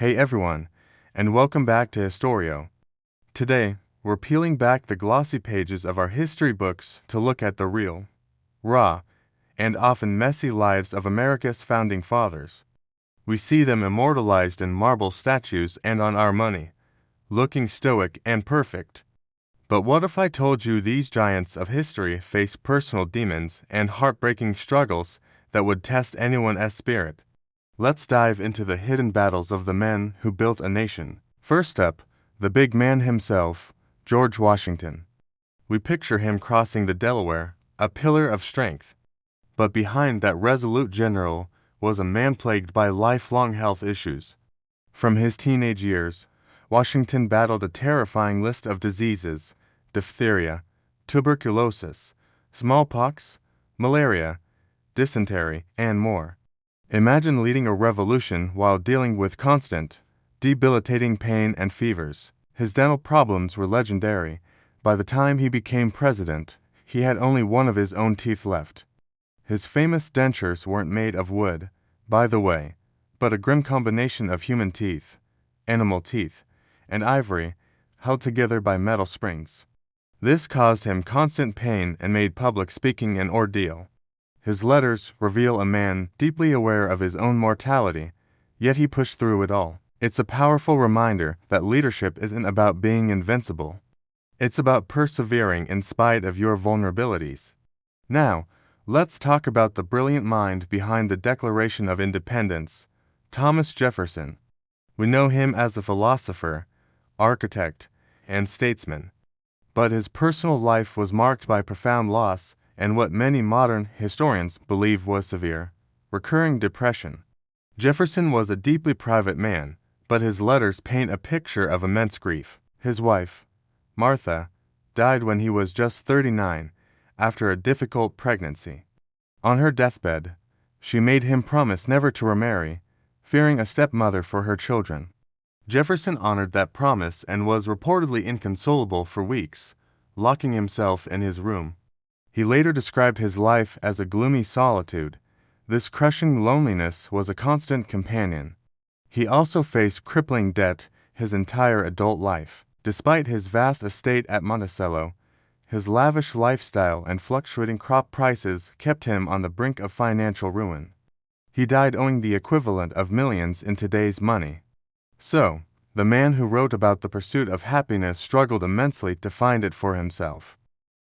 Hey everyone, and welcome back to Historio. Today, we're peeling back the glossy pages of our history books to look at the real, raw, and often messy lives of America's founding fathers. We see them immortalized in marble statues and on our money, looking stoic and perfect. But what if I told you these giants of history faced personal demons and heartbreaking struggles that would test anyone's spirit? Let's dive into the hidden battles of the men who built a nation. First up, the big man himself, George Washington. We picture him crossing the Delaware, a pillar of strength. But behind that resolute general was a man plagued by lifelong health issues. From his teenage years, Washington battled a terrifying list of diseases: diphtheria, tuberculosis, smallpox, malaria, dysentery, and more. Imagine leading a revolution while dealing with constant, debilitating pain and fevers. His dental problems were legendary. By the time he became president, he had only one of his own teeth left. His famous dentures weren't made of wood, by the way, but a grim combination of human teeth, animal teeth, and ivory, held together by metal springs. This caused him constant pain and made public speaking an ordeal. His letters reveal a man deeply aware of his own mortality, yet he pushed through it all. It's a powerful reminder that leadership isn't about being invincible. It's about persevering in spite of your vulnerabilities. Now, let's talk about the brilliant mind behind the Declaration of Independence, Thomas Jefferson. We know him as a philosopher, architect, and statesman. But his personal life was marked by profound loss and what many modern historians believe was severe, recurring depression. Jefferson was a deeply private man, but his letters paint a picture of immense grief. His wife, Martha, died when he was just 39 after a difficult pregnancy. On her deathbed, she made him promise never to remarry, fearing a stepmother for her children. Jefferson honored that promise and was reportedly inconsolable for weeks, locking himself in his room. He later described his life as a gloomy solitude. This crushing loneliness was a constant companion. He also faced crippling debt his entire adult life. Despite his vast estate at Monticello, his lavish lifestyle and fluctuating crop prices kept him on the brink of financial ruin. He died owing the equivalent of millions in today's money. So, the man who wrote about the pursuit of happiness struggled immensely to find it for himself.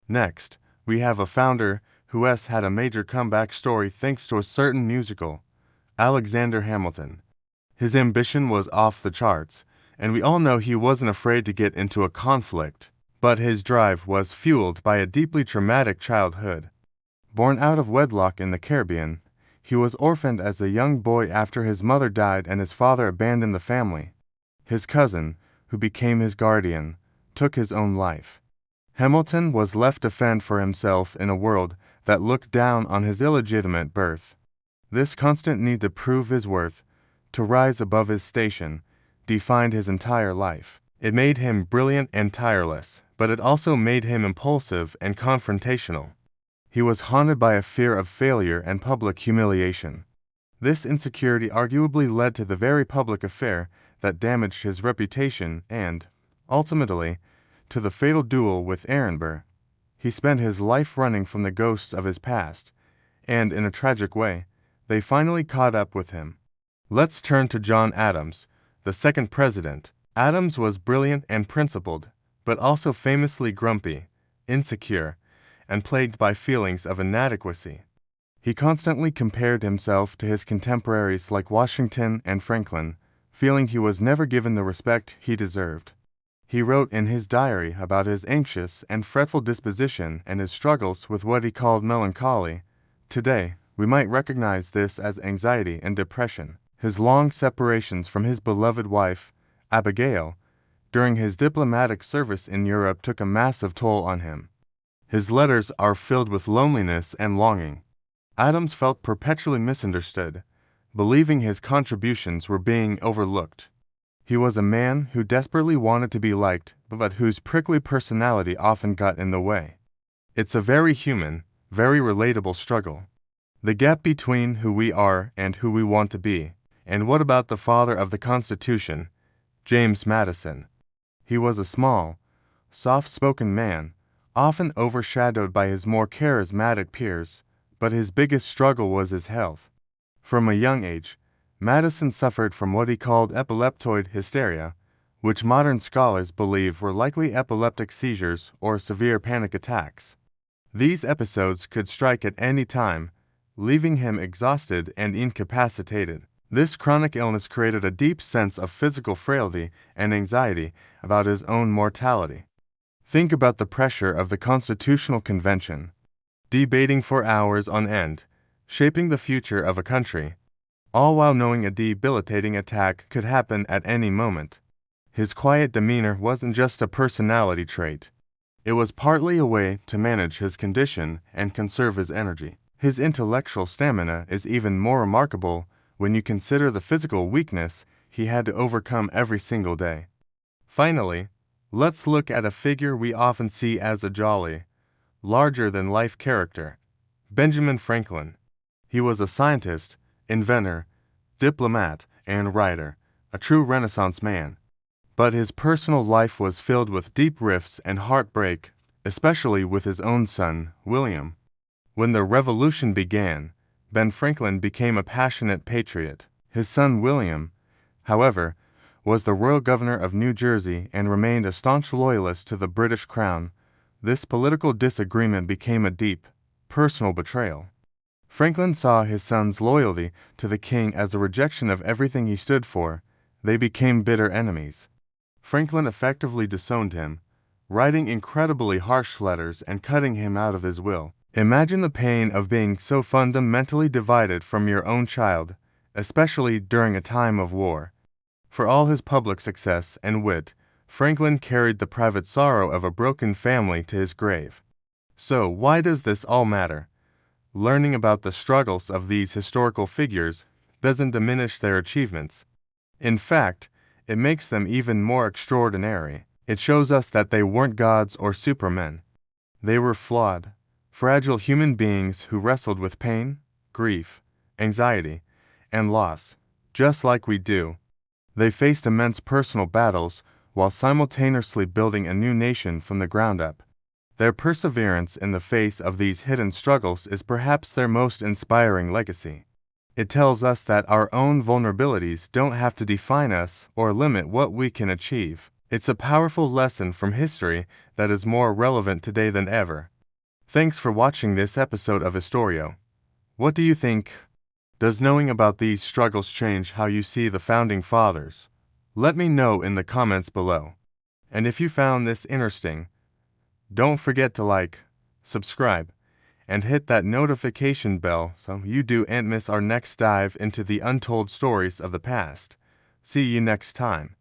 Next, we have a founder who has had a major comeback story thanks to a certain musical, Alexander Hamilton. His ambition was off the charts, and we all know he wasn't afraid to get into a conflict, but his drive was fueled by a deeply traumatic childhood. Born out of wedlock in the Caribbean, he was orphaned as a young boy after his mother died and his father abandoned the family. His cousin, who became his guardian, took his own life. Hamilton was left to fend for himself in a world that looked down on his illegitimate birth. This constant need to prove his worth, to rise above his station, defined his entire life. It made him brilliant and tireless, but it also made him impulsive and confrontational. He was haunted by a fear of failure and public humiliation. This insecurity arguably led to the very public affair that damaged his reputation and, ultimately, to the fatal duel with Aaron Burr. He spent his life running from the ghosts of his past, and in a tragic way, they finally caught up with him. Let's turn to John Adams, the second president. Adams was brilliant and principled, but also famously grumpy, insecure, and plagued by feelings of inadequacy. He constantly compared himself to his contemporaries like Washington and Franklin, feeling he was never given the respect he deserved. He wrote in his diary about his anxious and fretful disposition and his struggles with what he called melancholy. Today, we might recognize this as anxiety and depression. His long separations from his beloved wife, Abigail, during his diplomatic service in Europe took a massive toll on him. His letters are filled with loneliness and longing. Adams felt perpetually misunderstood, believing his contributions were being overlooked. He was a man who desperately wanted to be liked, but whose prickly personality often got in the way. It's a very human, very relatable struggle. The gap between who we are and who we want to be, And what about the father of the Constitution, James Madison? He was a small, soft-spoken man, often overshadowed by his more charismatic peers, but his biggest struggle was his health. From a young age, Madison suffered from what he called epileptoid hysteria, which modern scholars believe were likely epileptic seizures or severe panic attacks. These episodes could strike at any time, leaving him exhausted and incapacitated. This chronic illness created a deep sense of physical frailty and anxiety about his own mortality. Think about the pressure of the Constitutional Convention, debating for hours on end, shaping the future of a country, all while knowing a debilitating attack could happen at any moment. His quiet demeanor wasn't just a personality trait. It was partly a way to manage his condition and conserve his energy. His intellectual stamina is even more remarkable when you consider the physical weakness he had to overcome every single day. Finally, let's look at a figure we often see as a jolly, larger-than-life character, Benjamin Franklin. He was a scientist, inventor, diplomat, and writer, a true Renaissance man. But his personal life was filled with deep rifts and heartbreak, especially with his own son, William. When the Revolution began, Ben Franklin became a passionate patriot. His son William, however, was the royal governor of New Jersey and remained a staunch loyalist to the British crown. This political disagreement became a deep, personal betrayal. Franklin saw his son's loyalty to the king as a rejection of everything he stood for. They became bitter enemies. Franklin effectively disowned him, writing incredibly harsh letters and cutting him out of his will. Imagine the pain of being so fundamentally divided from your own child, especially during a time of war. For all his public success and wit, Franklin carried the private sorrow of a broken family to his grave. So, why does this all matter? Learning about the struggles of these historical figures doesn't diminish their achievements. In fact, it makes them even more extraordinary. It shows us that they weren't gods or supermen. They were flawed, fragile human beings who wrestled with pain, grief, anxiety, and loss, just like we do. They faced immense personal battles while simultaneously building a new nation from the ground up. Their perseverance in the face of these hidden struggles is perhaps their most inspiring legacy. It tells us that our own vulnerabilities don't have to define us or limit what we can achieve. It's a powerful lesson from history that is more relevant today than ever. Thanks for watching this episode of Historio. What do you think? Does knowing about these struggles change how you see the Founding Fathers? Let me know in the comments below. And if you found this interesting, don't forget to like, subscribe, and hit that notification bell so you don't miss our next dive into the untold stories of the past. See you next time.